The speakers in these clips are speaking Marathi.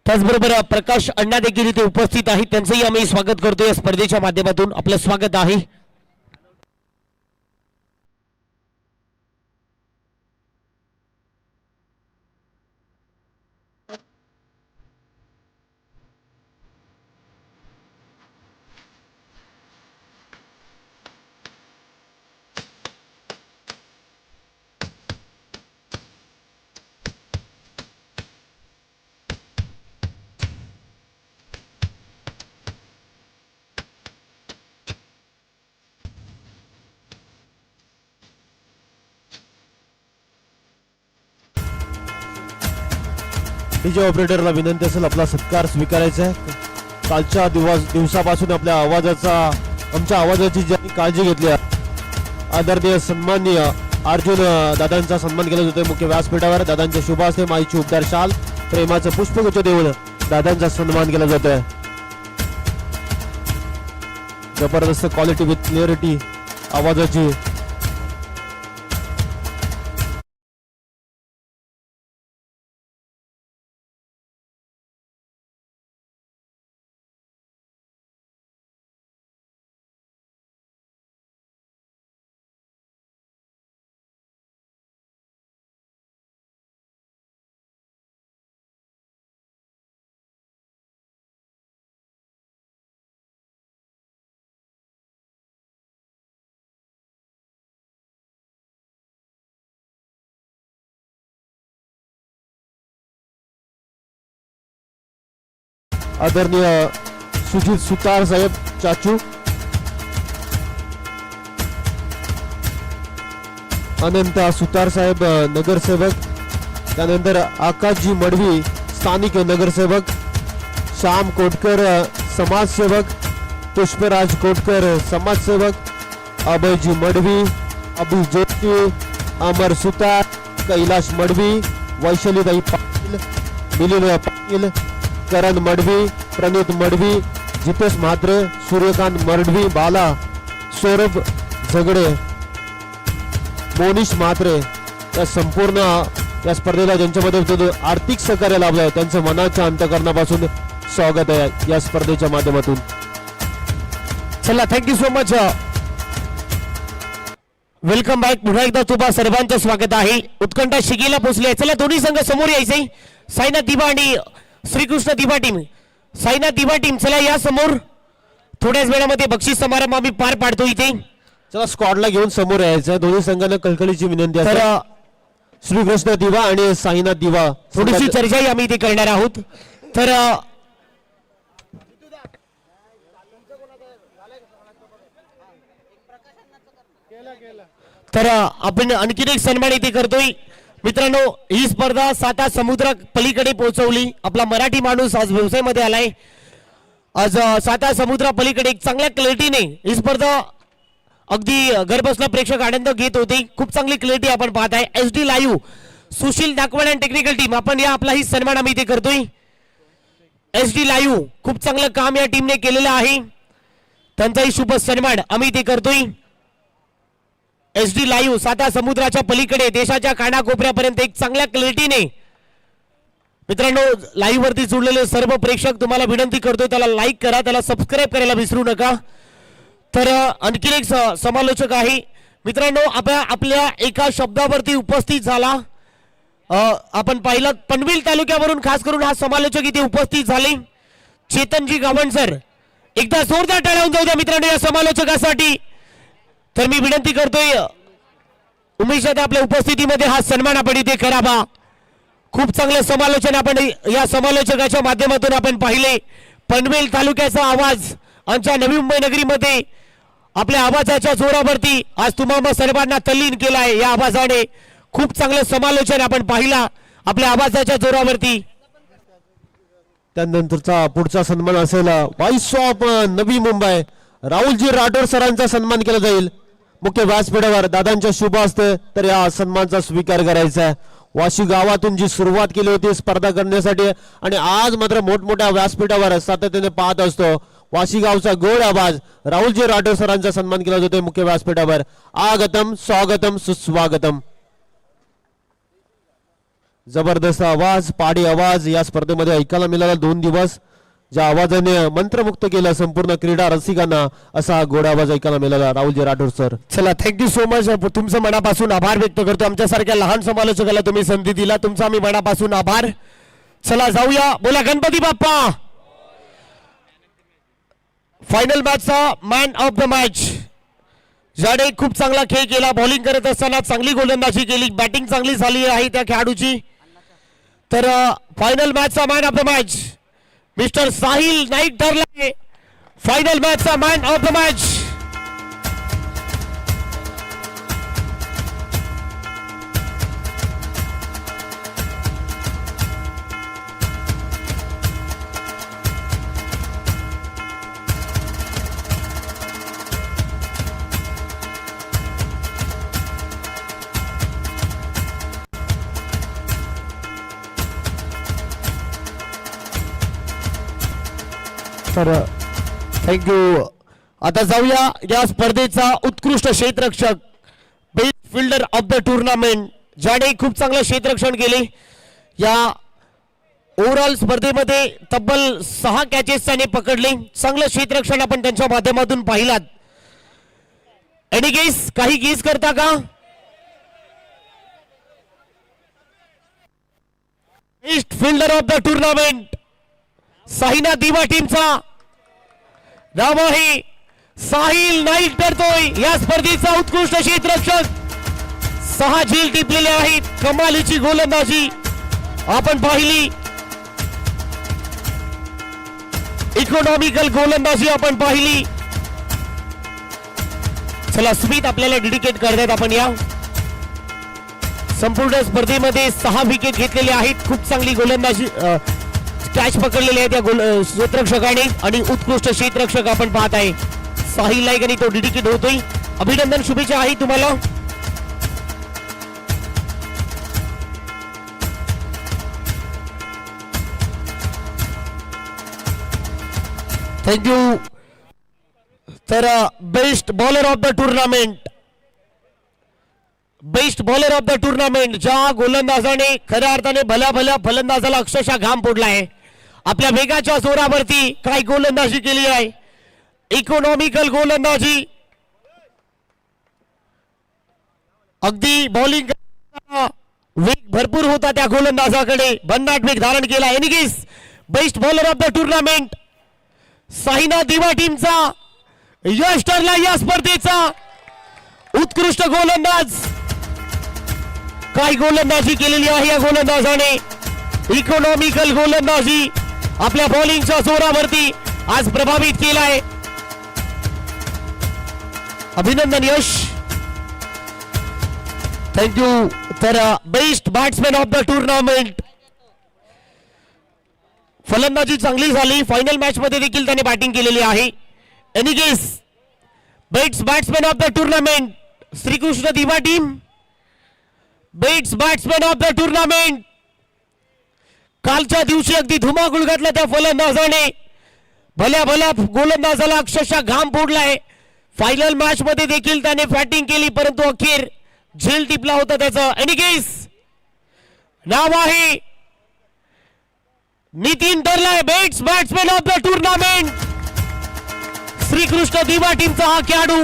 त्याचबरोबर प्रकाश अण्णा देखील इथे उपस्थित आहेत, त्यांचंही आम्ही स्वागत करतो या स्पर्धेच्या माध्यमातून. आपलं स्वागत आहे. डीजे ऑपरेटरला विनंती असेल आपला सत्कार स्वीकारायचा आहे. कालच्या दिवसापासून आमच्या आवाजाची ज्यांनी काळजी घेतली आदरणीय सन्माननीय अर्जुन दादांचा सन्मान केला जातोय. मुख्य व्यासपीठावर दादांच्या शुभ हस्ते माईची उबदार शाल प्रेमाचं पुष्पगुच्छ देऊन दादांचा सन्मान केला जातोय. जबरदस्त क्वालिटी विथ क्लिअरिटी आवाजाची. आदरणीय सुजित सुतार साहेब चाचू, अनंत सुतार साहेब नगरसेवक, त्यानंतर आकाशजी मडवी स्थानिक नगरसेवक, श्याम कोटकर समाजसेवक, पुष्पराज कोटकर समाजसेवक, अभयजी मडवी, अभि जोशी, अमर सुतार, कैलाश मडवी, वैशालीताई पाटील, मिलिंद पाटील, करण मडवी, प्रणित मडवी, जितेश म्हात्रे, सूर्यकांत मडवी, बाला, सौरभ झगडे, मोनिश म्हात्रे या संपूर्ण या स्पर्धेला ज्यांच्यामध्ये आर्थिक सहकार्य लाभलं त्यांचं मनाच्या अंतःकरणापासून स्वागत आहे या स्पर्धेच्या माध्यमातून. चला, thank you so much. Welcome back. पुन्हा एकदा तुम्हा सर्वांचं स्वागत आहे. उत्कंठा शिगेला पोहोचले. चला, दोन्ही संघ समोर यायचे. साईनाथ दिवा आणि श्रीकृष्ण दिवा टीम. साईनाथ दिवा टीम, चला या समोर. थोड्याच वेळामध्ये बक्षीस समारंभ आम्ही पार पाडतो इथे. चला, स्क्वॉडला घेऊन समोर यायचं. दोन्ही संघांना कळकळीची विनंती आहे. श्रीकृष्ण दिवा आणि साईनाथ दिवा थोडीशी चर्चाही आम्ही इथे करणार आहोत. तर आपण आणखीन एक सन्मान इथे करतोय. मित्रांनो, ही स्पर्धा 7 समुद्र पलीकडे पोहोचवली. आपला मराठी माणूस आज व्यवसायामध्ये आलाय. आज 7 समुद्र पलीकडे एक चांगल्या क्लॅरिटीने ही स्पर्धा अगदी घरबसल्या प्रेक्षक आनंद घेत होते. खूप चांगली क्लॅरिटी आपण पाहत आहे. HD live Sushil Nakwad and technical team, आपण या आपलाही सन्मान आम्ही इथे करतोय. HD लाईव्ह खूप चांगलं काम या टीमने केलेलं आहे. त्यांचाही शुभ सन्मान आम्ही इथे करतोय. HD लाईव्ह 7 समुद्राच्या पलीकडे देशाच्या कानाकोपऱ्यापर्यंत एक चांगल्या क्लॅरिटीने. मित्रांनो, लाईव्ह वरती जोडलेले सर्व प्रेक्षक तुम्हाला विनंती करतोय, त्याला लाईक करा, त्याला सबस्क्राईब करायला विसरू नका. तर आणखीन एक समालोचक आहे. मित्रांनो, आपल्या एका शब्दावरती उपस्थित झाला. आपण पाहिलं, पनवेल तालुक्यावरून खास करून हा समालोचक इथे उपस्थित झाले. चेतनजी गावण सर, एकदा जोरदार टाळ्या होऊन जाऊ द्या मित्रांनो या समालोचकासाठी. तर मी विनंती करतोय उमेश दादा, आपल्या उपस्थितीमध्ये हा सन्मान आपण इथे करावा. खूप चांगलं समालोचन आपण या समालोचकाच्या माध्यमातून आपण पाहिले. पनवेल तालुक्याचा आवाज आमच्या नवी मुंबई नगरीमध्ये आपल्या आवाजाच्या जोरावरती आज तुम्हाला सर्वांना तल्लीन केलाय. या आवाजाने खूप चांगलं समालोचन आपण पाहिला आपल्या आवाजाच्या जोरावरती. त्यानंतरचा पुढचा सन्मान असेल व्हाईस ऑफ नवी मुंबई राहुलजी राठोड सरांचा सन्मान केला जाईल. मुख्य व्यासपीठावर दादांच्या शुभ हस्ते तर या सन्मानचा स्वीकार करायचा आहे. वाशी गावातून जी सुरुवात केली होती स्पर्धा करण्यासाठी आणि आज मात्र मोठमोठ्या व्यासपीठावर सातत्याने पाहत असतो वाशी गावचा गोड आवाज राहुलजी राठोड सरांचा सन्मान केला जातोय मुख्य व्यासपीठावर. आगतम स्वागतम सुस्वागतम. जबरदस्त आवाज, पहाडी आवाज या स्पर्धेमध्ये ऐकायला मिळाला 2 दिवस. ज्या आवाजाने मंत्रमुक्त केलं संपूर्ण क्रीडा रसिकांना, असा गोड आवाज ऐकायला मिळाला. राहुलजी राठोड सर, चला थँक्यू सो मच. तुमचं मनापासून आभार व्यक्त करतो. आमच्यासारख्या लहान समालोचकाला तुम्ही संधी दिला, तुमचा आम्ही मनापासून आभार. चला जाऊया, बोला गणपती बाप्पा. फायनल मॅचचा मॅन ऑफ द मॅच ज्याने खूप चांगला खेळ केला. बॉलिंग करत असताना चांगली गोलंदाजी केली, बॅटिंग चांगली झाली आहे त्या खेळाडूची. तर फायनल मॅचचा man of the match mister Sahil Naik ठरलाय फायनल मॅचचा मॅन ऑफ द मॅच. तर थँक्यू. आता जाऊया या स्पर्धेचा उत्कृष्ट क्षेत्ररक्षक, best fielder of the tournament, ज्याने खूप चांगलं क्षेत्ररक्षण केले. या ओव्हरऑल स्पर्धेमध्ये तब्बल 6 कॅचेस त्याने पकडले. चांगलं क्षेत्ररक्षण आपण त्यांच्या माध्यमातून पाहिलात. एनी गेस, काही गेस करता का? Best fielder of the tournament साहिना दिवा टीमचा नाव आहे साहिल नाईक ठरतोय या स्पर्धेचा उत्कृष्ट क्षेत्ररक्षक. 6 झेल टिपलेले आहेत. कमालीची गोलंदाजी आपण पाहिली, इकॉनॉमिकल गोलंदाजी आपण पाहिली. चला स्मिथ आपल्याला डेडिकेट करतात. आपण या संपूर्ण स्पर्धेमध्ये 6 विकेट घेतलेले आहेत. खूप चांगली गोलंदाजी कॅच पकडलेले आहे त्या क्षेत्ररक्षकाने आणि उत्कृष्ट क्षेत्ररक्षक आपण पाहत आहे साहिल नाईक आणि तो डेडिकेट होतोय. अभिनंदन, शुभेच्छा आहे तुम्हाला. थँक्यू. तर best bowler of the tournament, best bowler of the tournament ज्या गोलंदाजाने खऱ्या अर्थाने भल्या भल्या फलंदाजाला अक्षरशः घाम फोडला आहे. आपल्या वेगाच्या जोरावरती काय गोलंदाजी केली आहे, इकॉनॉमिकल गोलंदाजी. अगदी बॉलिंग वेग भरपूर होता त्या गोलंदाजाकडे, भन्नाट वेग धारण केला. एनिगेस best bowler of the tournament साहिना दिवा टीमचा यश ठरला या स्पर्धेचा उत्कृष्ट गोलंदाज. काय गोलंदाजी केलेली आहे या गोलंदाजाने, इकॉनॉमिकल गोलंदाजी. आपल्या बॉलिंगच्या जोरावरती आज प्रभावित केलाय. अभिनंदन यश, थँक्यू. तर best batsman of the tournament, फलंदाजी चांगली झाली. फायनल मॅच मध्ये देखील त्याने बॅटिंग केलेली आहे. एनिगेस best batsman of the tournament Shrikrishna Diva team, best batsman of the tournament. कालच्या दिवशी अगदी धुमाकूळ घातला त्या फलंदाजाने, भल्या भल्या गोलंदाजाला अक्षरशः घाम फोडलाय. फायनल मॅच मध्ये देखील त्याने बॅटिंग केली, परंतु अखेर झेल टिपला होता त्याचा. एनिगेस नाव आहे नितीन ठरलाय best batsman of the tournament. Shrikrishna Diva टीमचा हा खेळाडू,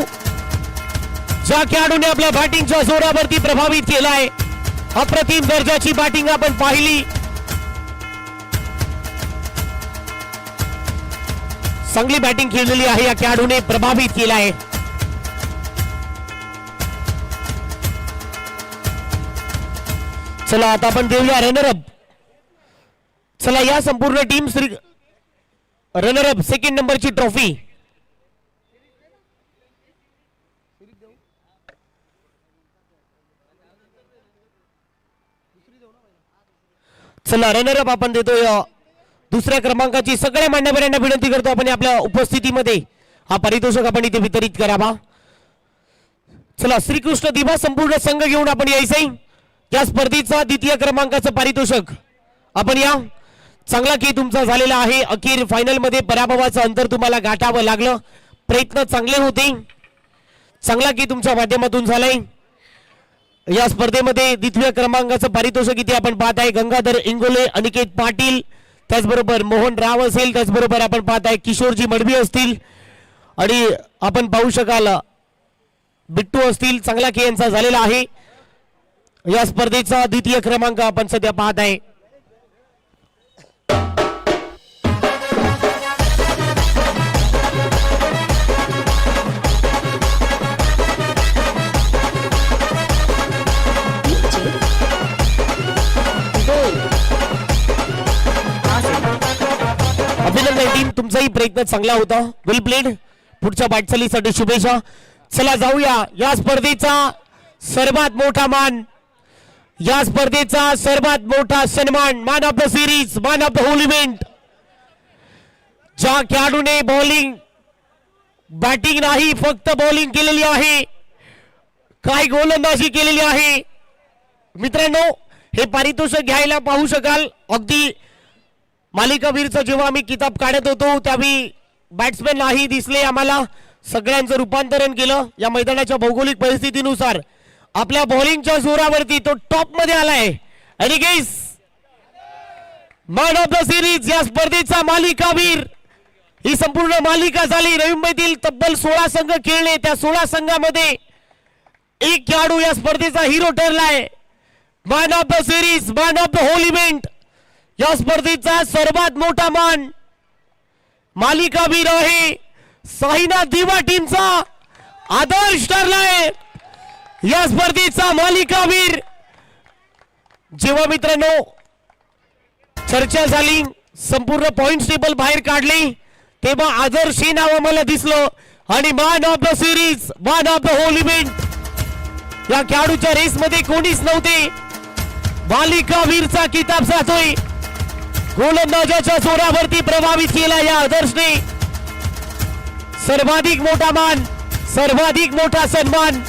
ज्या खेळाडूने आपल्या बॅटिंगच्या जोरावरती प्रभावित केलाय. अप्रतिम दर्जाची बॅटिंग आपण पाहिली. चांगली बॅटिंग केलेली आहे या खेळाडूने, प्रभावित केला आहे. चला आता आपण देऊया रनरअप. चला या संपूर्ण टीम श्री रनरअप सेकंड नंबरची ट्रॉफी चला रनरअप आपण देतोय दुसऱ्या क्रमांकाची. सगळ्या मान्यवरांना विनंती करतो आपण आपल्या उपस्थितीमध्ये हा पारितोषिक आपण इथे वितरित करावा. चला श्रीकृष्ण दिवा संपूर्ण संघ घेऊन आपण यायचंय. या स्पर्धेचा द्वितीय क्रमांकाचं पारितोषिक आपण या. चांगला खेळ तुमचा झालेला आहे. अखेर फायनल मध्ये पराभवाचं अंतर तुम्हाला गाठावं लागलं. प्रयत्न चांगले होते, चांगला खेळ तुमच्या माध्यमातून झालाय. या स्पर्धेमध्ये द्वितीय क्रमांकाचं पारितोषिक इथे आपण पाहत आहे गंगाधर इंगोले, अनिकेत पाटील, त्याचबरोबर मोहन राव असेल, त्याचबरोबर आपण पाहत आहे किशोरजी मडवी असतील आणि आपण पाहू शकाल बिट्टू असतील. चांगला खेळ यांचा झालेला आहे. या स्पर्धेचा द्वितीय क्रमांक आपण सध्या पाहत आहे. अभिनंदन टीम, तुमचाही प्रयत्न चांगला होता. वेल प्लेड. पुढच्या वाटचालीसाठी शुभेच्छा. चला जाऊया. या स्पर्धेचा सर्वात मोठा मान, या स्पर्धेचा सर्वात मोठा सन्मान, man of the series, man of the whole event, ज्या खेळाडूने बॉलिंग बॅटिंग नाही फक्त बॉलिंग केलेली आहे, काय गोलंदाजी केलेली आहे. मित्रांनो, हे पारितोषिक घ्यायला पाहू शकाल. अगदी मालिकावीरचा जेव्हा आम्ही किताब काढत होतो त्यावेळी बॅट्समॅन नाही दिसले आम्हाला. सगळ्यांचं रूपांतरण केलं या मैदानाच्या भौगोलिक परिस्थितीनुसार. आपल्या बॉलिंगच्या जोरावरती तो टॉप मध्ये आलाय. आणि guess man of the series, या स्पर्धेचा मालिकावीर. ही संपूर्ण मालिका झाली. नवी मुंबईतील तब्बल 16 संघ खेळले. त्या 16 संघामध्ये एक खेळाडू या स्पर्धेचा हिरो ठरलाय. Man of the series, man of the whole event, या स्पर्धेचा सर्वात मोठा मान मालिकावीर आहे. साईनाथ दिवा टीमचा आदर्श ठरलाय. या स्पर्धेचा मालिकावीर. जेव्हा मित्रांनो चर्चा झाली, संपूर्ण पॉइंट टेबल बाहेर काढली, तेव्हा आदर्श हे नाव आम्हाला दिसलं. आणि man of the series, man of the whole event, या खेळाडूच्या रेसमध्ये कोणीच नव्हते. मालिकावीरचा किताब जातोय. गोलंदाजाच्या जोरावरती प्रभावित केला या आदर्शने. सर्वाधिक मोठा मान, सर्वाधिक मोठा सन्मान.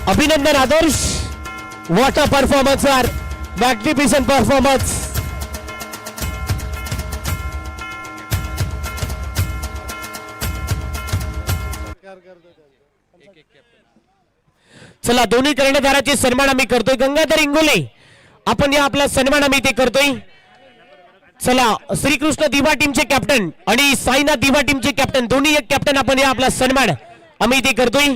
अभिनंदन आदर्श. व्हॉट अ परफॉर्मन्स यार, मॅग्निफिसंट परफॉर्मन्स. चला, दोन्ही कर्णधाराचे सन्मान आम्ही करतोय. गंगाधर इंगोले, आपण या आपला सन्मान आम्ही ते करतोय. चला, श्रीकृष्ण दिवा टीमचे कॅप्टन आणि साईनाथ दिवा टीमचे कॅप्टन, दोन्ही एक कॅप्टन आपण या आपला सन्मान आम्ही ते करतोय.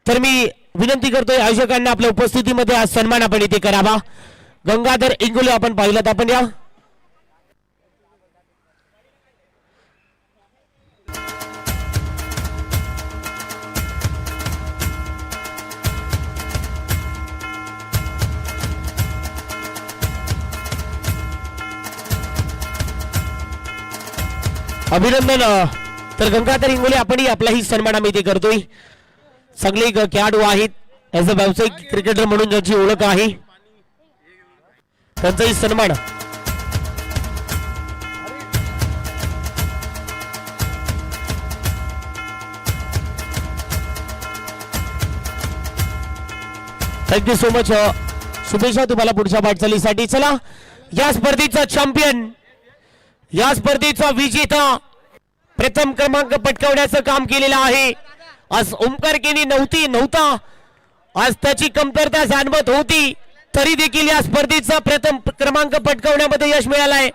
तर मी विनंती करतोय आयोजकांना आपल्या उपस्थितीमध्ये हा सन्मान आपण इथे करावा. गंगाधर इंगोले आपण पाहिलं, आपण या. अभिनंदन. तर गंगाधर इंगोले आपणही आपलाही सन्मान आम्ही ते करतोय. सगळे खेळाडू आहेत. ऍज अ व्यावसायिक क्रिकेटर म्हणून ज्यांची ओळख आहे त्यांचाही सन्मान. Thank you so much. शुभेच्छा तुम्हाला पुढच्या वाटचालीसाठी. चला, या स्पर्धेचा चॅम्पियन, या स्पर्धेचा विजेता, प्रथम क्रमांक पटकावण्याचं काम केलेला आहे. आज ओमकार केनी नव्हता, आज त्याची कमतरता जाणवत होती, तरी देखील या स्पर्धेचा प्रथम क्रमांक पटकावण्यामध्ये यश मिळालंय.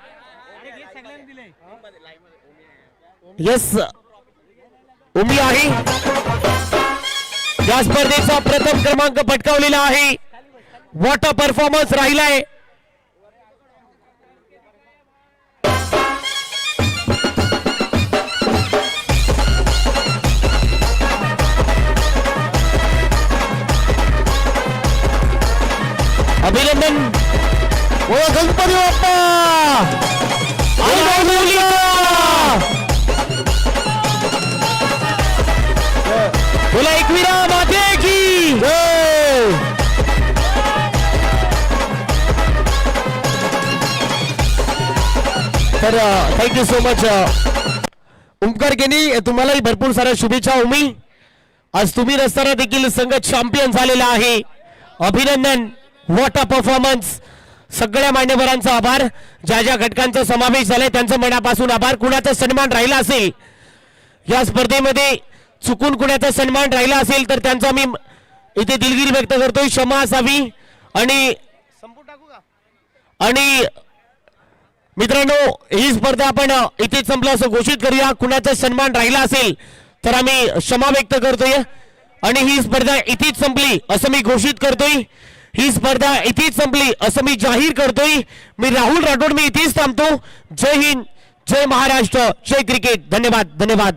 यस, उमी आहे, या स्पर्धेचा प्रथम क्रमांक पटकावलेला आहे. व्हॉट अ परफॉर्मन्स राहिलाय. अभिनंदन. ओ गणपती बाप्पा, बोला एकविरा माते की जय. तर थँक्यू सो मच ओमकार केनी, तुम्हालाही भरपूर साऱ्या शुभेच्छा. उमी, आज तुम्ही नसताना देखील संघ चॅम्पियन झालेला आहे. अभिनंदन. What a performance. सगळ्या मान्यवरांचा आभार. ज्या ज्या घटकांचा समावेश झालाय त्यांचं मनापासून आभार. कुणाचा सन्मान राहिला असेल या स्पर्धेमध्ये, चुकून कुणाचा सन्मान राहिला असेल तर त्यांचा मी इथे दिलगिरी व्यक्त करतोय, क्षमा असावी. आणि आणि मित्रांनो, ही स्पर्धा आपण इथेच संपलं असं घोषित करूया. कुणाचा सन्मान राहिला असेल तर आम्ही क्षमा व्यक्त करतोय. आणि ही स्पर्धा इथेच संपली असं मी घोषित करतोय. ही स्पर्धा इथेच संपली असं मी जाहीर करतोय. मी राहुल राठोड, मी इथेच थांबतो. जय हिंद, जय महाराष्ट्र, जय क्रिकेट. धन्यवाद, धन्यवाद.